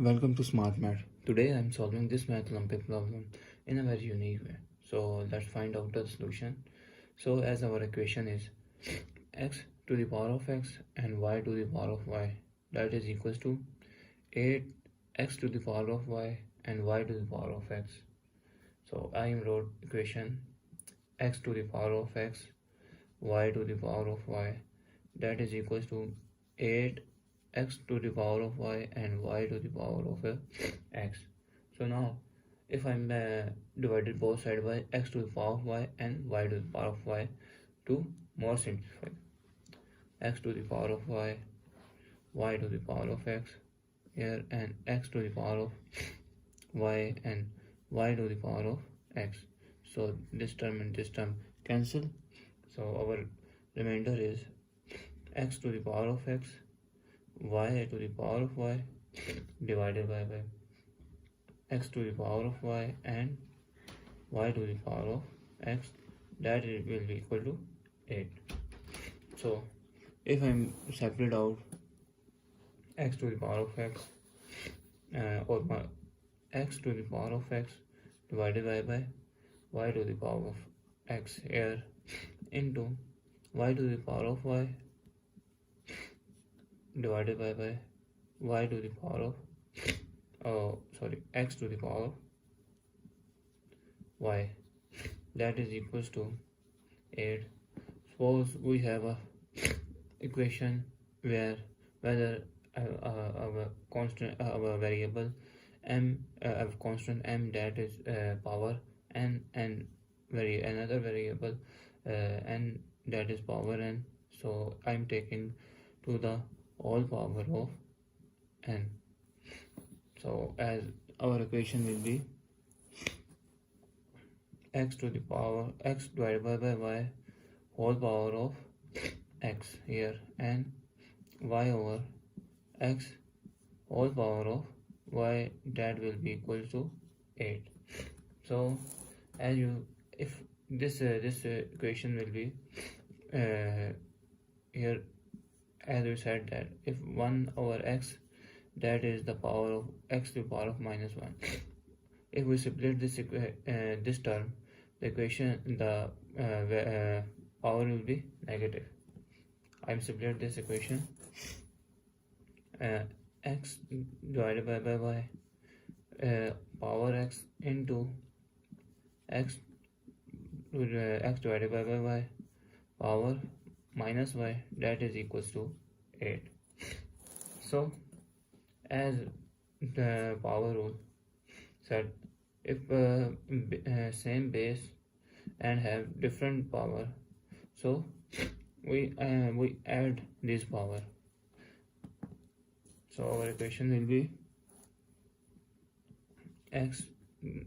Welcome to Smart Math. Today I am solving this math Olympiad problem in a very unique way. So let's find out the solution. So as our equation is x to the power of x and y to the power of y, that is equals to 8x to the power of y and y to the power of x. So I wrote equation x to the power of x, y to the power of y, that is equals to 8 x to the power of y and y to the power of x. So now if I'm divided both sides by x to the power of y and y to the power of y to more simplify, x to the power of y, y to the power of x here, and x to the power of y and y to the power of x. So this term and this term cancel, so our remainder is x to the power of x, y to the power of y divided by x to the power of y and y to the power of x, that will be equal to 8. So if I'm separate out x to the power of x or x to the power of x divided by y to the power of x here into y to the power of y divided by y to the power of x to the power of y, that is equals to 8. Suppose we have a equation where whether our constant our variable m constant m, that is power n, and another variable n, that is power n. So I'm taking to the all power of n. So as our equation will be x to the power x divided by y whole power of x here, and y over x whole power of y, that will be equal to 8. So as you, if this equation will be here, as we said that if 1 over x, that is the power of x to the power of minus 1. If we split this this term, the equation, the power will be negative. I'm split this equation, x divided by y power x into x x divided by y power minus y, that is equals to 8. So as the power rule said, if same base and have different power, so we add this power. So our equation will be x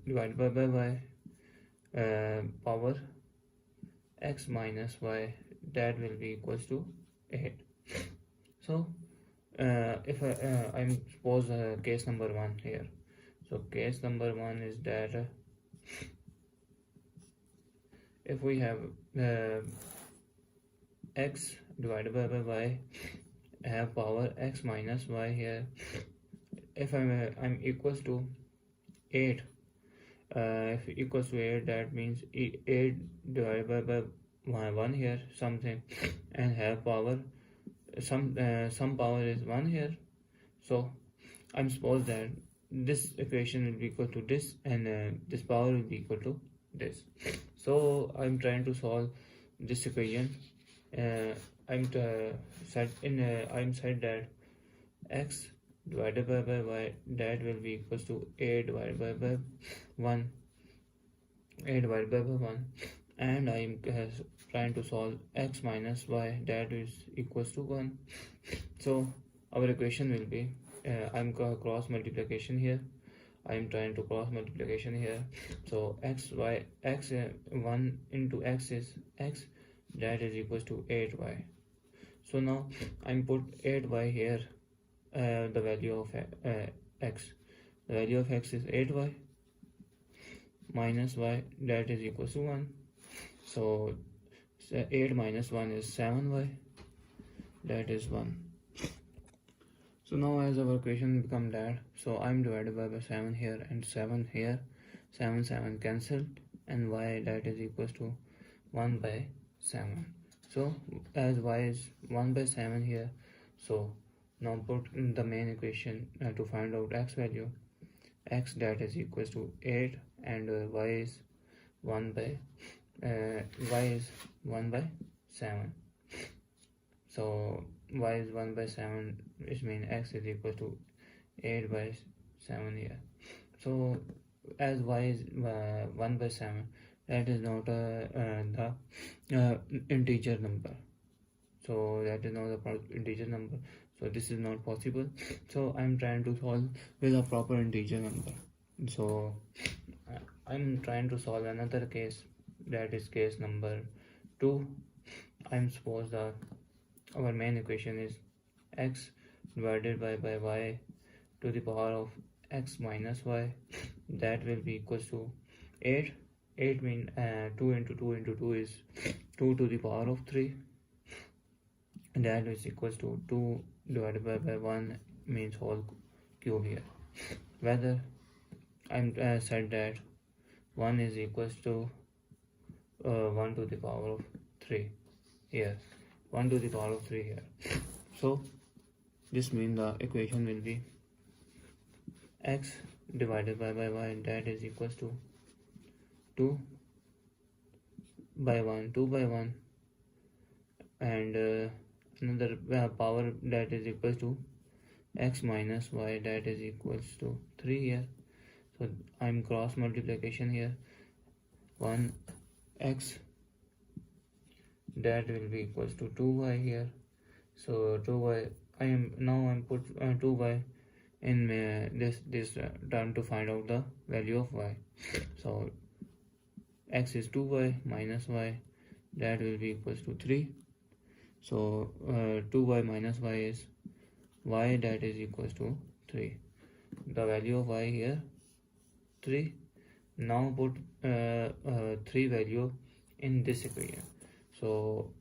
divided by y power x minus y, that will be equals to 8. So if I'm suppose case number 1 here. So case number 1 is that if we have x divided by y have power x minus y here, if I'm equals to 8, if equals to 8, that means 8 divided by 1 here something, and have power some power is 1 here. So I'm suppose that this equation will be equal to this, and this power will be equal to this. So I'm trying to solve this equation. I'm said that x divided by y, that will be equals to 8 divided by 1, 8 divided by 1, and I'm trying to solve x minus y, that is equals to 1. So our equation will be I'm cross multiplication here. I'm trying to cross multiplication here. So x 1 into x is x, that is equals to 8y. So now I'm put 8y here, the value of x. The value of x is 8y minus y, that is equals to 1. So 8 minus 1 is 7y, that is 1. So now as our equation become that, so I'm divided by 7 here and 7 here, 7 cancel, and y that is equals to 1 by 7. So as y is 1 by 7 here, so now put in the main equation to find out x value. X that is equals to 8 and y is 1 by 7. So y is 1 by 7, which means x is equal to 8 by 7 here. So as y is 1 by 7, that is not the integer number. So that is not the integer number. So this is not possible. So I'm trying to solve with a proper integer number. So I'm trying to solve another case, that is case number 2. I'm suppose that our main equation is x divided by y to the power of x minus y, that will be equals to 8. 8 means 2 into 2 into 2 is 2 to the power of 3, and that is equals to 2 divided by 1 means whole cube here. Whether I'm said that 1 is equals to 1 to the power of 3 here, 1 to the power of 3 here. So this means the equation will be x divided by y, that is equals to 2 by 1, 2 by 1, and another power that is equals to x minus y, that is equals to 3 here. So I'm cross multiplication here, 1 x that will be equals to 2y here. So 2y, I'm put 2y in this term to find out the value of y. So x is 2y minus y, that will be equals to 3. So 2y minus y is y, that is equals to 3. The value of y here 3. Now put 3 value in this equation. So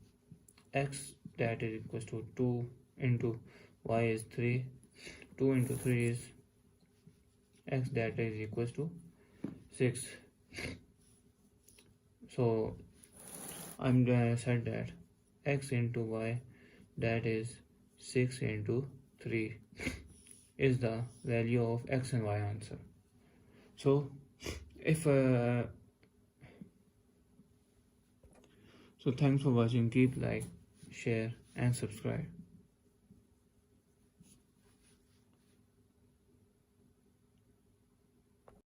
x that is equals to 2 into y is 3. 2 into 3 is x, that is equals to 6. So I'm said that x into y, that is 6 into 3, is the value of x and y answer. So if so thanks for watching. Keep like, share and subscribe.